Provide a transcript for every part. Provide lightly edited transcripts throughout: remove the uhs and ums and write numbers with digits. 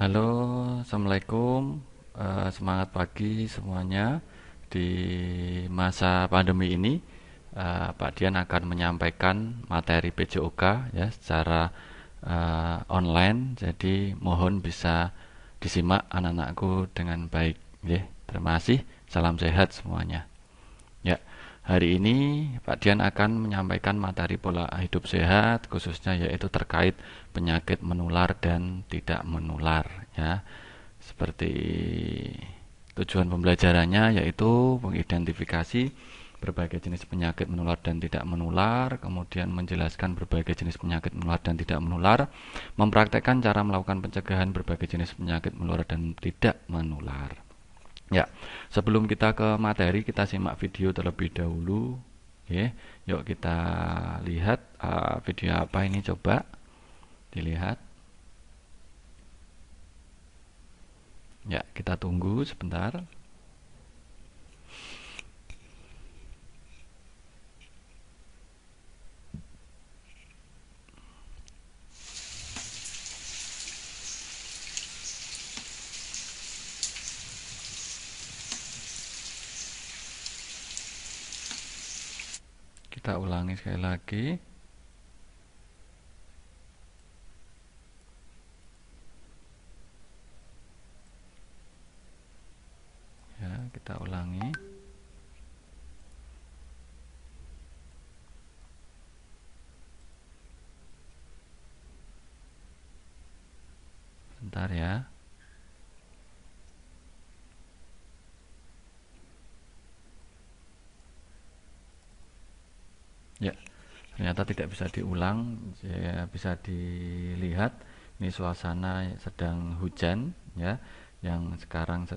Halo, Assalamualaikum. Semangat pagi semuanya. Di masa pandemi ini, Pak Dian akan menyampaikan materi PJOK ya secara online. Jadi mohon bisa disimak anak-anakku dengan baik. Ya, terima kasih. Salam sehat semuanya. Ya, hari ini Pak Dian akan menyampaikan materi pola hidup sehat, khususnya yaitu terkait penyakit menular dan tidak menular. Ya, seperti tujuan pembelajarannya yaitu mengidentifikasi berbagai jenis penyakit menular dan tidak menular, kemudian menjelaskan berbagai jenis penyakit menular dan tidak menular, mempraktekkan cara melakukan pencegahan berbagai jenis penyakit menular dan tidak menular. Ya, sebelum kita ke materi, kita simak video terlebih dahulu. Oke, yuk kita lihat video apa ini, coba dilihat. Ya, kita tunggu sebentar. Kita ulangi sekali lagi. Ya, kita ulangi. Bentar ya. Ya, ternyata tidak bisa diulang. Ya, bisa dilihat ini suasana sedang hujan ya, yang sekarang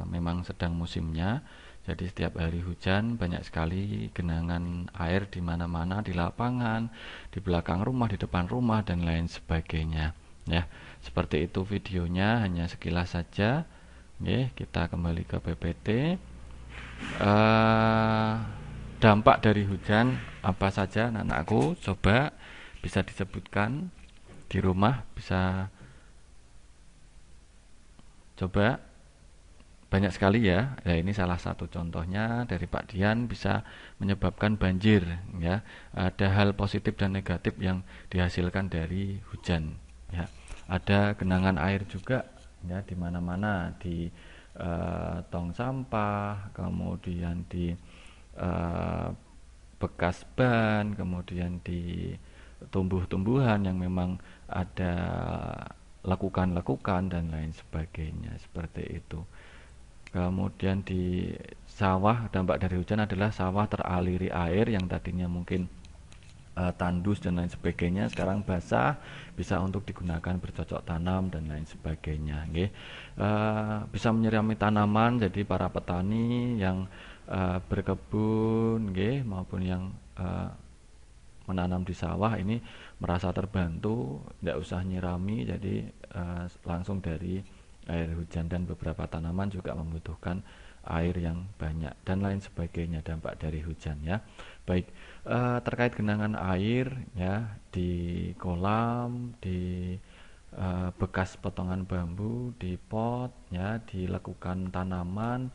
memang sedang musimnya. Jadi setiap hari hujan banyak sekali genangan air di mana-mana, di lapangan, di belakang rumah, di depan rumah dan lain sebagainya. Ya, seperti itu videonya, hanya sekilas saja. Oke, kita kembali ke PPT. eh Dampak dari hujan apa saja anak-anakku, coba bisa disebutkan di rumah, bisa coba. Banyak sekali ya. Ya, ini salah satu contohnya dari Pak Dian bisa menyebabkan banjir ya. Ada hal positif dan negatif yang dihasilkan dari hujan ya. Ada genangan air juga ya di mana-mana, di tong sampah, kemudian di eh, bekas ban, kemudian di tumbuh-tumbuhan yang memang ada lekukan-lekukan dan lain sebagainya, seperti itu. Kemudian di sawah, dampak dari hujan adalah sawah teraliri air yang tadinya mungkin tandus dan lain sebagainya, sekarang basah, bisa untuk digunakan bercocok tanam dan lain sebagainya. Nggih. Bisa menyirami tanaman, jadi para petani yang berkebun nggih, maupun yang eh, menanam di sawah ini merasa terbantu, tidak usah nyirami, jadi langsung dari air hujan. Dan beberapa tanaman juga membutuhkan air yang banyak dan lain sebagainya, dampak dari hujan ya. Baik, terkait genangan air ya, di kolam, di bekas potongan bambu, di pot ya, di lekukan tanaman,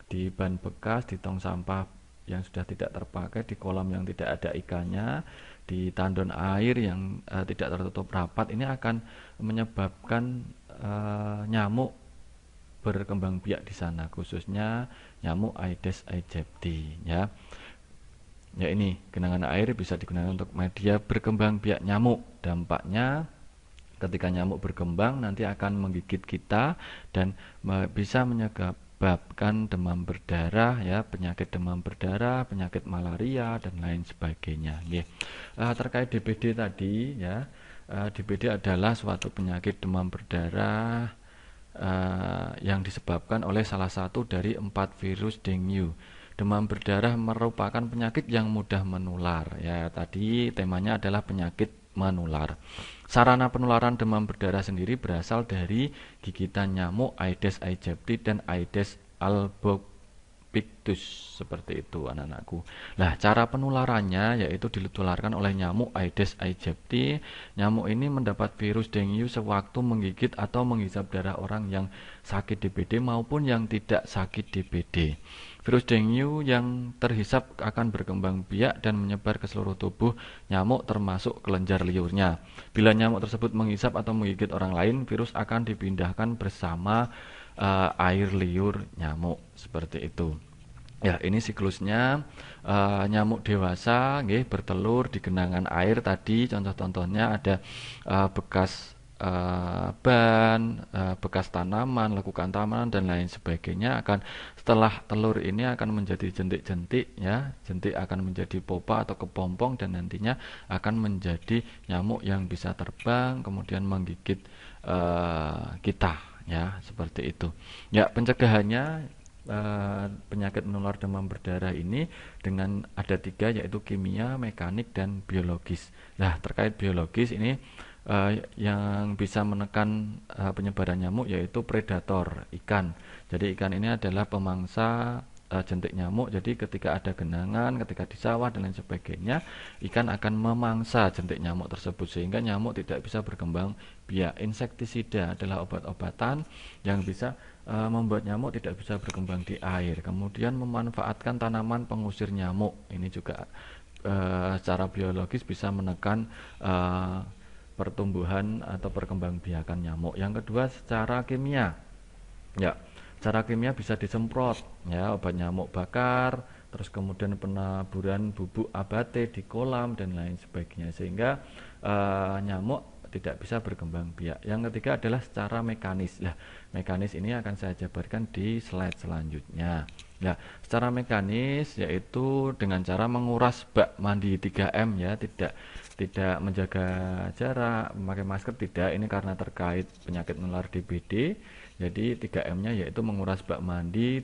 di ban bekas, di tong sampah yang sudah tidak terpakai, di kolam yang tidak ada ikannya, di tandon air yang tidak tertutup rapat, ini akan menyebabkan nyamuk berkembang biak di sana, khususnya nyamuk Aedes aegypti ya. Ya, ini genangan air bisa digunakan untuk media berkembang biak nyamuk. Dampaknya ketika nyamuk berkembang nanti akan menggigit kita dan bisa menyebabkan demam berdarah ya, penyakit demam berdarah, penyakit malaria dan lain sebagainya. Terkait DBD tadi ya, DBD adalah suatu penyakit demam berdarah yang disebabkan oleh salah satu dari 4 virus dengue. Demam berdarah merupakan penyakit yang mudah menular. Ya, tadi temanya adalah penyakit menular. Sarana penularan demam berdarah sendiri berasal dari gigitan nyamuk Aedes aegypti dan Aedes pictus, seperti itu anak-anakku. Nah, cara penularannya yaitu ditularkan oleh nyamuk Aedes aegypti. Nyamuk ini mendapat virus dengue sewaktu menggigit atau menghisap darah orang yang sakit DBD maupun yang tidak sakit DBD. Virus dengue yang terhisap akan berkembang biak dan menyebar ke seluruh tubuh nyamuk termasuk kelenjar liurnya. Bila nyamuk tersebut menghisap atau menggigit orang lain, virus akan dipindahkan bersama air liur nyamuk, seperti itu. Ya, ini siklusnya. Nyamuk dewasa nggih bertelur di genangan air tadi. Contoh-contohnya ada bekas ban, bekas tanaman, lekukan tanaman dan lain sebagainya. Setelah telur ini akan menjadi jentik-jentik, ya. Jentik akan menjadi pupa atau kepompong dan nantinya akan menjadi nyamuk yang bisa terbang kemudian menggigit kita, ya, seperti itu. Ya, pencegahannya penyakit menular demam berdarah ini dengan ada 3, yaitu kimia, mekanik, dan biologis. Nah, terkait biologis ini yang bisa menekan penyebaran nyamuk yaitu predator, ikan. Jadi ikan ini adalah pemangsa jentik nyamuk. Jadi ketika ada genangan, ketika di sawah dan lain sebagainya, ikan akan memangsa jentik nyamuk tersebut sehingga nyamuk tidak bisa berkembang biak. Insektisida adalah obat-obatan yang bisa membuat nyamuk tidak bisa berkembang di air. Kemudian memanfaatkan tanaman pengusir nyamuk. Ini juga secara biologis bisa menekan pertumbuhan atau perkembangbiakan nyamuk. Yang kedua, secara kimia. Ya, secara kimia bisa disemprot, ya, obat nyamuk bakar, terus kemudian penaburan bubuk abate di kolam dan lain sebagainya sehingga nyamuk tidak bisa berkembang biak. Yang ketiga adalah secara mekanis. Nah, mekanis ini akan saya jabarkan di slide selanjutnya. Ya, secara mekanis yaitu dengan cara menguras bak mandi 3M, ya, tidak menjaga jarak, memakai masker tidak. Ini karena terkait penyakit menular DBD. Jadi 3M-nya yaitu menguras bak mandi,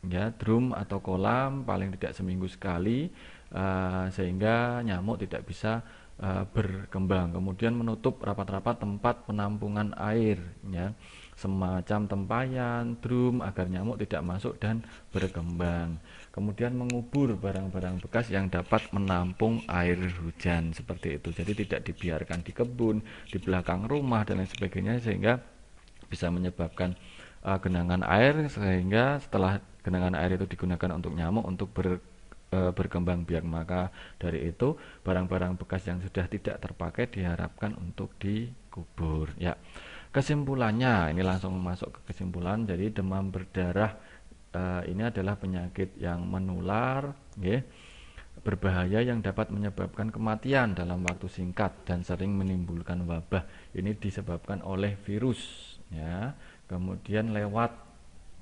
ya, drum atau kolam paling tidak seminggu sekali sehingga nyamuk tidak bisa berkembang. Kemudian menutup rapat-rapat tempat penampungan air, ya, semacam tempayan, drum agar nyamuk tidak masuk dan berkembang. Kemudian mengubur barang-barang bekas yang dapat menampung air hujan, seperti itu. Jadi tidak dibiarkan di kebun, di belakang rumah dan lain sebagainya sehingga bisa menyebabkan genangan air sehingga setelah genangan air itu digunakan untuk nyamuk untuk berkembang biak. Maka dari itu barang-barang bekas yang sudah tidak terpakai diharapkan untuk dikubur, ya. Kesimpulannya, ini langsung masuk ke kesimpulan. Jadi demam berdarah ini adalah penyakit yang menular, ya, berbahaya yang dapat menyebabkan kematian dalam waktu singkat dan sering menimbulkan wabah. Ini disebabkan oleh virus, ya. Kemudian lewat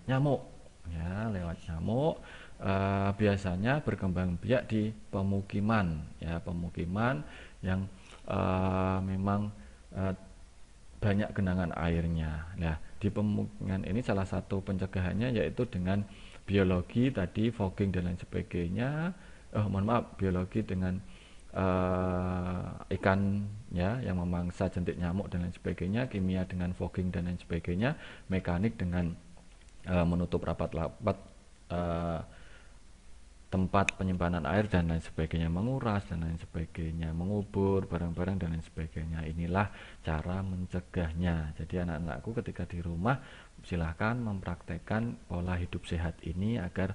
nyamuk, ya, lewat nyamuk. Biasanya berkembang biak di pemukiman, ya, pemukiman yang memang banyak genangan airnya. Nah, di pemukiman ini salah satu pencegahannya yaitu dengan biologi tadi, fogging dan lain sebagainya. Mohon maaf, biologi dengan ikan, ya, yang memangsa jentik nyamuk dan lain sebagainya, kimia dengan fogging dan lain sebagainya, mekanik dengan menutup rapat-rapat tempat penyimpanan air dan lain sebagainya, menguras dan lain sebagainya, mengubur barang-barang dan lain sebagainya. Inilah cara mencegahnya. Jadi anak-anakku ketika di rumah silahkan mempraktekkan pola hidup sehat ini agar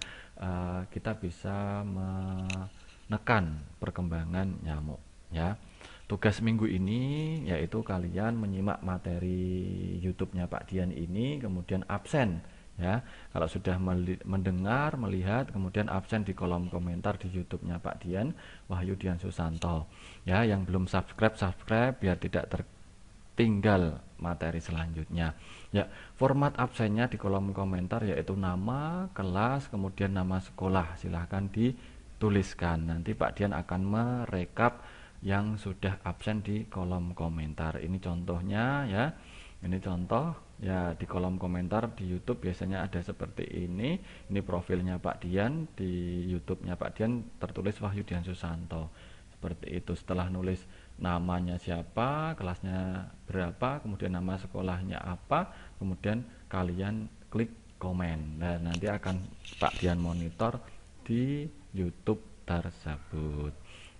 kita bisa menekan perkembangan nyamuk, ya. Tugas minggu ini yaitu kalian menyimak materi YouTube-nya Pak Dian ini, kemudian absen, ya. Kalau sudah mendengar, melihat, kemudian absen di kolom komentar di YouTube-nya Pak Dian, Wahyu Dian Susanto. Ya, yang belum subscribe biar tidak tertinggal materi selanjutnya. Ya, format absennya di kolom komentar yaitu nama, kelas, kemudian nama sekolah. Silahkan dituliskan. Nanti Pak Dian akan merekap yang sudah absen di kolom komentar. Ini contohnya, ya. Ini contoh, ya, di kolom komentar di YouTube biasanya ada seperti ini. Ini profilnya Pak Dian, di YouTube-nya Pak Dian tertulis Wahyu Dian Susanto. Seperti itu. Setelah nulis namanya siapa, kelasnya berapa, kemudian nama sekolahnya apa, kemudian kalian klik komen. Dan nanti akan Pak Dian monitor di YouTube tersebut.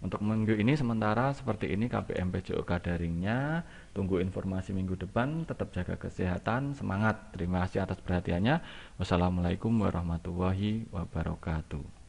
Untuk minggu ini sementara seperti ini KPM PJOK daringnya. Tunggu informasi minggu depan. Tetap jaga kesehatan, semangat. Terima kasih atas perhatiannya. Wassalamualaikum warahmatullahi wabarakatuh.